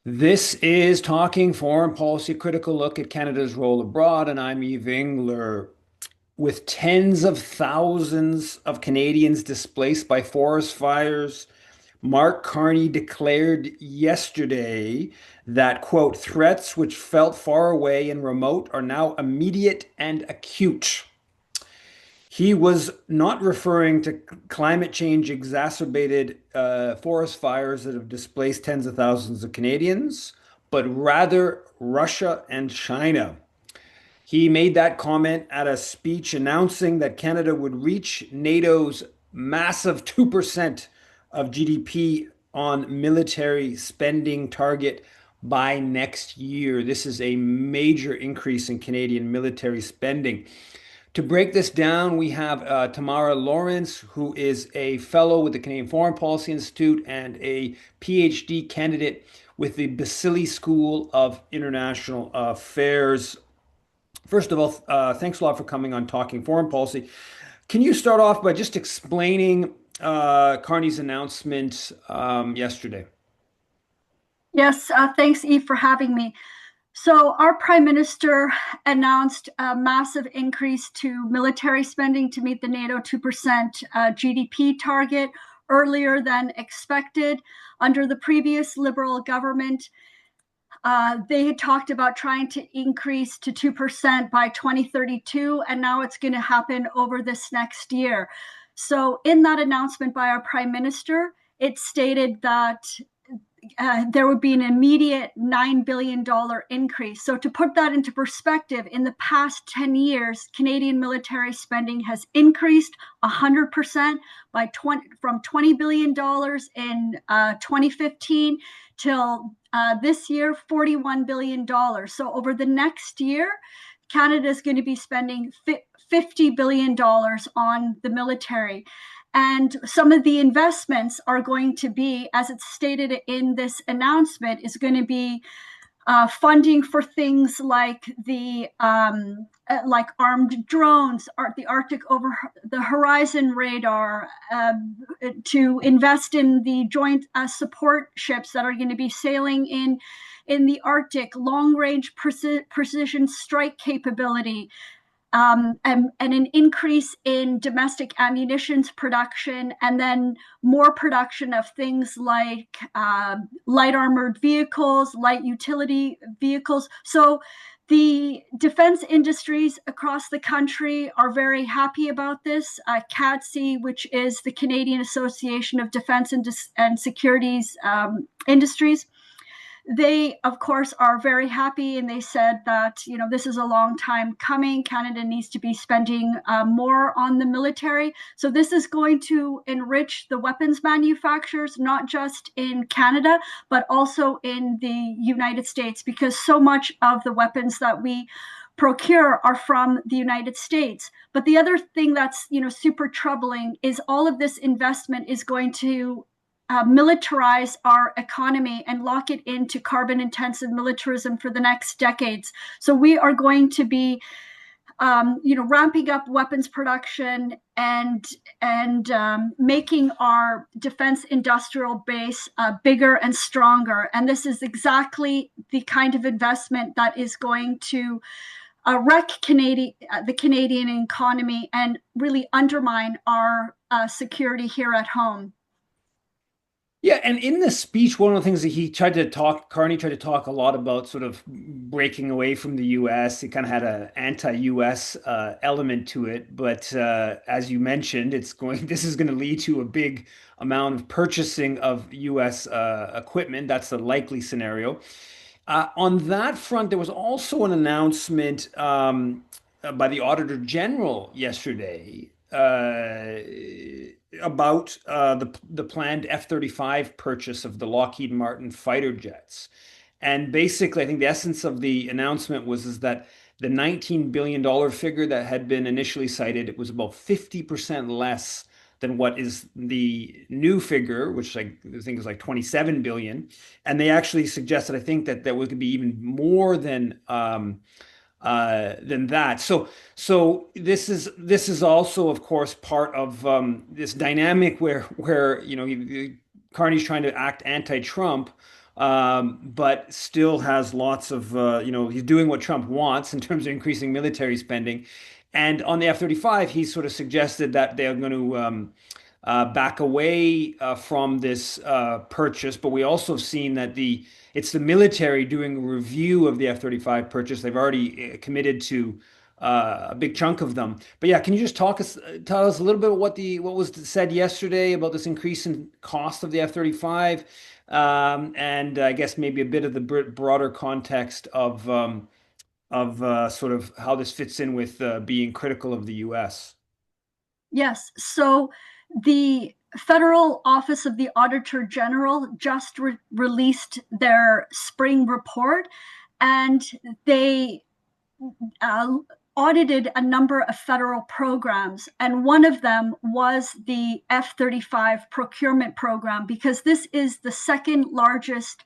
This is Talking Foreign Policy, critical look at Canada's role abroad, and I'm Yves Engler. With tens of thousands of Canadians displaced by forest fires, Mark Carney declared yesterday that, quote, threats which felt far away and remote are now immediate and acute. He was not referring to climate change exacerbated forest fires that have displaced tens of thousands of Canadians, but rather Russia and China. He made that comment at a speech announcing that Canada would reach NATO's massive 2% of GDP on military spending target by next year. This is a major increase in Canadian military spending. To break this down, we have Tamara Lorincz, who is a fellow with the Canadian Foreign Policy Institute and a PhD candidate with the Balsillie School of International Affairs. First of all, thanks a lot for coming on Talking Foreign Policy. Can you start off by just explaining Carney's announcement yesterday? Yes, thanks, Eve, for having me. So, our Prime Minister announced a massive increase to military spending to meet the NATO 2% GDP target earlier than expected. Under the previous Liberal government, they had talked about trying to increase to 2% by 2032, and now it's going to happen over this next year. So, in that announcement by our Prime Minister, it stated that there would be an immediate $9 billion increase. So, to put that into perspective, in the past 10 years, Canadian military spending has increased 100% from $20 billion in 2015 till this year, $41 billion. So, over the next year, Canada is going to be spending $50 billion on the military. And some of the investments are going to be, as it's stated in this announcement, is going to be funding for things like like armed drones, the Arctic over the Horizon radar, to invest in the joint support ships that are going to be sailing in the Arctic, long range precision strike capability, and an increase in domestic ammunitions production, and then more production of things like light armored vehicles, light utility vehicles. So the defense industries across the country are very happy about this. CADSE, which is the Canadian Association of Defense and Securities Industries, they, of course, are very happy, and they said that this is a long time coming. Canada needs to be spending more on the military. So this is going to enrich the weapons manufacturers, not just in Canada, but also in the United States, because so much of the weapons that we procure are from the United States. But the other thing that's super troubling is all of this investment is going to militarize our economy and lock it into carbon intensive militarism for the next decades. So we are going to be ramping up weapons production and making our defense industrial base bigger and stronger. And this is exactly the kind of investment that is going to wreck the Canadian economy and really undermine our security here at home. Yeah, and in the speech, one of the things that Carney tried to talk a lot about sort of breaking away from the US. It kind of had an anti-US element to it, but as you mentioned, this is going to lead to a big amount of purchasing of US equipment. That's the likely scenario. On that front, there was also an announcement by the Auditor General yesterday about the planned F-35 purchase of the Lockheed Martin fighter jets. And basically, I think the essence of the announcement was is that the $19 billion figure that had been initially cited, it was about 50% less than what is the new figure, which I think is like 27 billion. And they actually suggested, I think, that there was going to be even more than that. So this is also, of course, part of this dynamic where Carney's trying to act anti-Trump but still has lots of, he's doing what Trump wants in terms of increasing military spending. And on the F-35, he sort of suggested that they're going to back away from this purchase. But we also have seen that it's the military doing a review of the F-35 purchase. They've already committed to a big chunk of them. But yeah, can you just tell us a little bit about what was said yesterday about this increase in cost of the F-35, and I guess maybe a bit of the broader context of sort of how this fits in with being critical of the U.S. Yes. So the Federal Office of the Auditor General just released their spring report, and they uh, audited a number of federal programs. And one of them was the F-35 procurement program, because this is the second largest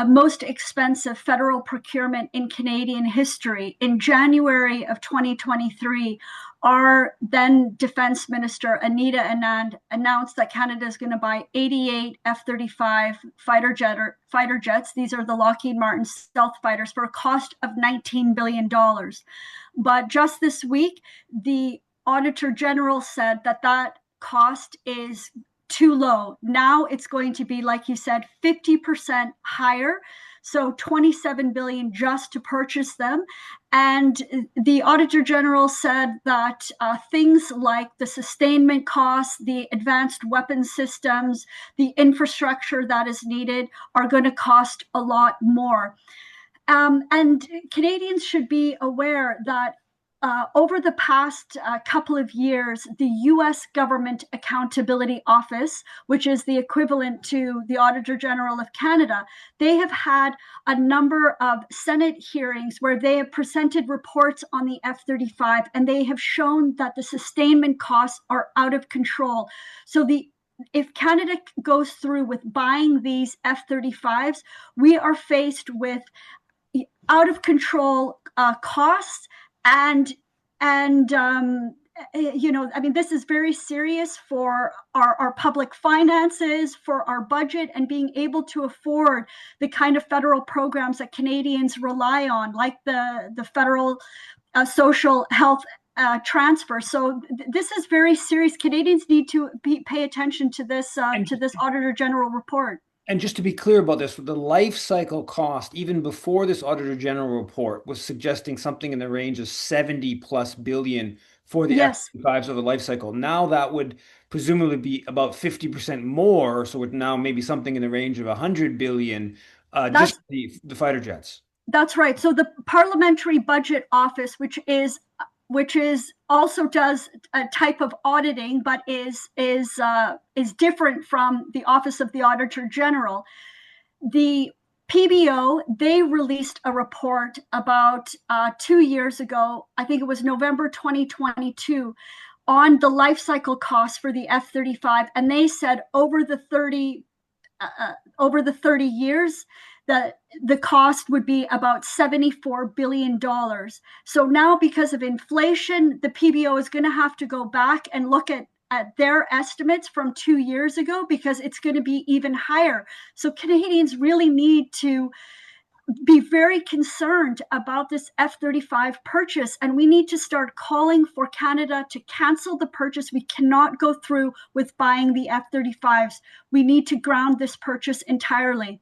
most expensive federal procurement in Canadian history. In January of 2023, our then Defense Minister, Anita Anand, announced that Canada is going to buy 88 F-35 fighter jets. These are the Lockheed Martin stealth fighters for a cost of $19 billion. But just this week, the Auditor General said that that cost is too low. Now it's going to be, like you said, 50% higher. So 27 billion just to purchase them. And the Auditor General said that things like the sustainment costs, the advanced weapon systems, the infrastructure that is needed are going to cost a lot more. And Canadians should be aware that over the past couple of years, the U.S. Government Accountability Office, which is the equivalent to the Auditor General of Canada, they have had a number of Senate hearings where they have presented reports on the F-35, and they have shown that the sustainment costs are out of control. So if Canada goes through with buying these F-35s, we are faced with out of control costs and I mean, this is very serious for our public finances, for our budget, and being able to afford the kind of federal programs that Canadians rely on, like the federal social health transfer. So this is very serious. Canadians need to pay attention to this And Auditor General report. And just to be clear about this, the life cycle cost, even before this Auditor General report, was suggesting something in the range of 70 plus billion for the Yes, F-35s of the life cycle. Now that would presumably be about 50% more. So it now maybe something in the range of 100 billion, just that's the fighter jets. That's right. So the Parliamentary Budget Office, which is also does a type of auditing, but is different from the Office of the Auditor General. The PBO, they released a report about 2 years ago. I think it was November 2022, on the life cycle costs for the F-35, and they said over the 30 years, that the cost would be about $74 billion. So now, because of inflation, the PBO is going to have to go back and look at their estimates from 2 years ago, because it's going to be even higher. So Canadians really need to be very concerned about this F-35 purchase, and we need to start calling for Canada to cancel the purchase. We cannot go through with buying the F-35s. We need to ground this purchase entirely.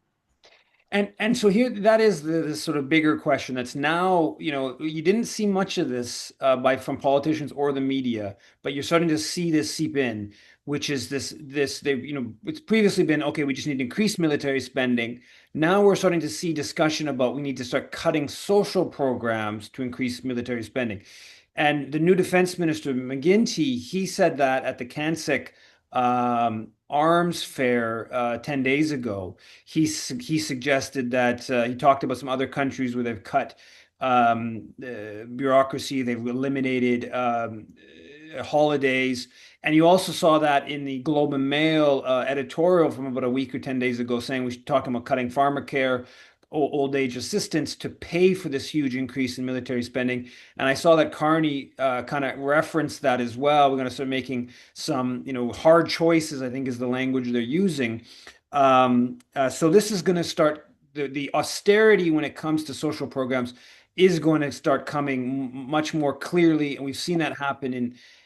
And so here, that is the sort of bigger question that's now, you didn't see much of this from politicians or the media, but you're starting to see this seep in, which is it's previously been, okay, we just need to increase military spending. Now we're starting to see discussion about we need to start cutting social programs to increase military spending. And the new defense minister, McGuinty, he said that at the CANSEC arms fair 10 days ago. He suggested that he talked about some other countries where they've cut bureaucracy, they've eliminated holidays. And you also saw that in the Globe and Mail editorial from about a week or 10 days ago, saying we should talk about cutting pharmacare, old age assistance to pay for this huge increase in military spending. And I saw that Carney kind of referenced that as well. We're going to start making some, hard choices, I think is the language they're using. So this is going to start the austerity when it comes to social programs is going to start coming much more clearly, and we've seen that happen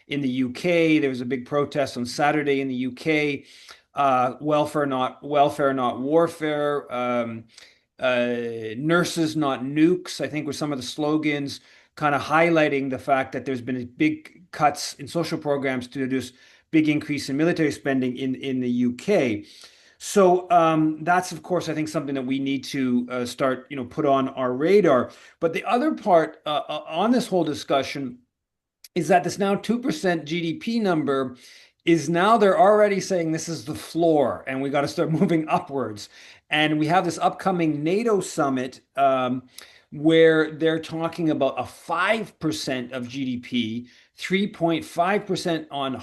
in the UK. There was a big protest on Saturday in the UK. Welfare, not warfare. Nurses, not nukes, I think were some of the slogans, kind of highlighting the fact that there's been big cuts in social programs to this big increase in military spending in the UK. So that's, of course, I think something that we need to start, put on our radar. But the other part on this whole discussion is that this now 2% GDP number is now they're already saying this is the floor and we got to start moving upwards. And we have this upcoming NATO summit where they're talking about a 5% of GDP, 3.5% on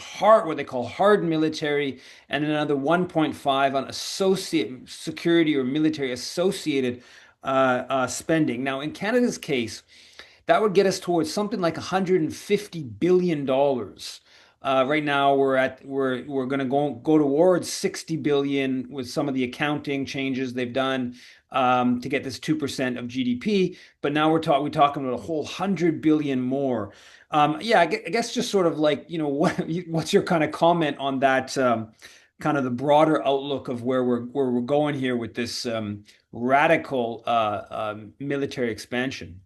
what they call hard military, and another 1.5 on associate security or military associated spending. Now, in Canada's case, that would get us towards something like $150 billion. Right now we're going to go towards 60 billion with some of the accounting changes they've done to get this 2% of GDP. But now we're talking about a whole 100 billion more. Yeah, I guess just sort of like, what's your kind of comment on that, kind of the broader outlook of where we're going here with this radical military expansion?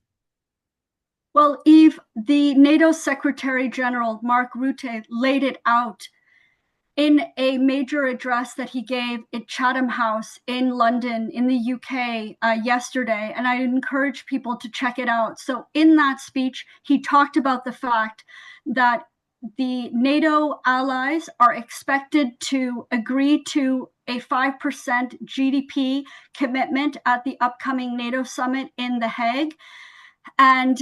Well, Eve, the NATO Secretary General, Mark Rutte, laid it out in a major address that he gave at Chatham House in London, in the UK, yesterday. And I encourage people to check it out. So, in that speech, he talked about the fact that the NATO allies are expected to agree to a 5% GDP commitment at the upcoming NATO summit in The Hague. And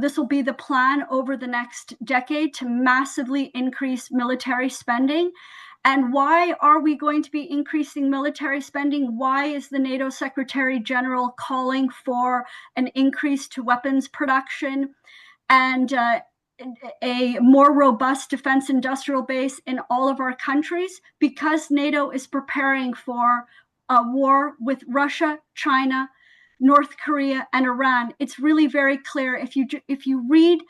this will be the plan over the next decade to massively increase military spending. And why are we going to be increasing military spending? Why is the NATO Secretary General calling for an increase to weapons production and a more robust defense industrial base in all of our countries? Because NATO is preparing for a war with Russia, China, North Korea, and Iran. It's really very clear if you read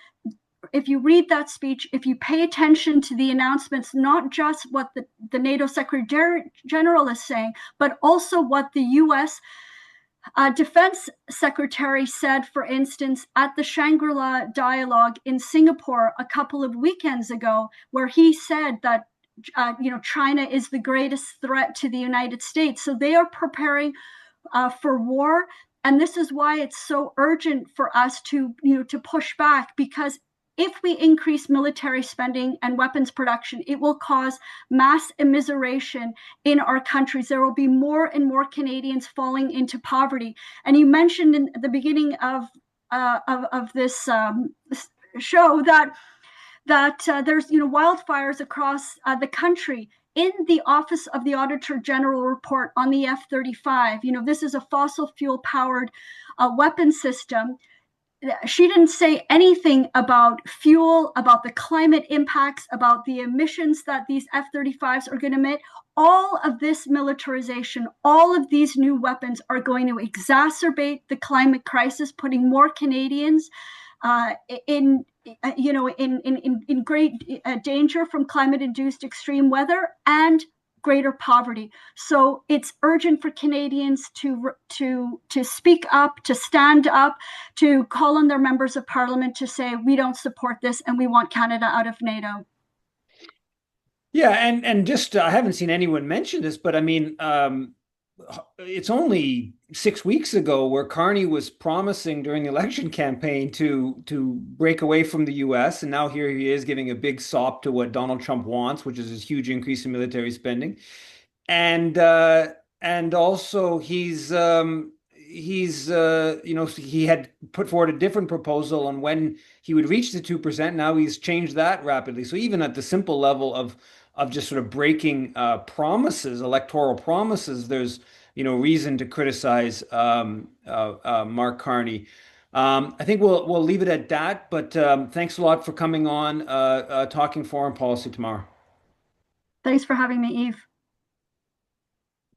that speech, if you pay attention to the announcements, not just what the NATO Secretary General is saying, but also what the U.S. Defense Secretary said, for instance, at the Shangri-La Dialogue in Singapore a couple of weekends ago, where he said that China is the greatest threat to the United States. So they are preparing for war. And this is why it's so urgent for us to push back, because if we increase military spending and weapons production, it will cause mass immiseration in our countries. There will be more and more Canadians falling into poverty. And you mentioned in the beginning of this show that there's wildfires across the country. In the Office of the Auditor General report on the F-35, this is a fossil fuel powered weapon system. She didn't say anything about fuel, about the climate impacts, about the emissions that these F-35s are going to emit. All of this militarization, all of these new weapons are going to exacerbate the climate crisis, putting more Canadians in great danger from climate-induced extreme weather and greater poverty. So it's urgent for Canadians to speak up, to stand up, to call on their members of parliament to say, we don't support this and we want Canada out of NATO. Yeah, and just I haven't seen anyone mention this, but I mean, it's only 6 weeks ago where Carney was promising during the election campaign to break away from the U.S., and now here he is giving a big sop to what Donald Trump wants, which is this huge increase in military spending, and also he had put forward a different proposal on when he would reach the 2%. Now he's changed that rapidly. So even at the simple level of just sort of breaking promises, electoral promises, there's reason to criticize Mark Carney. I think we'll leave it at that. But thanks a lot for coming on, talking foreign policy, Tamara. Thanks for having me, Eve.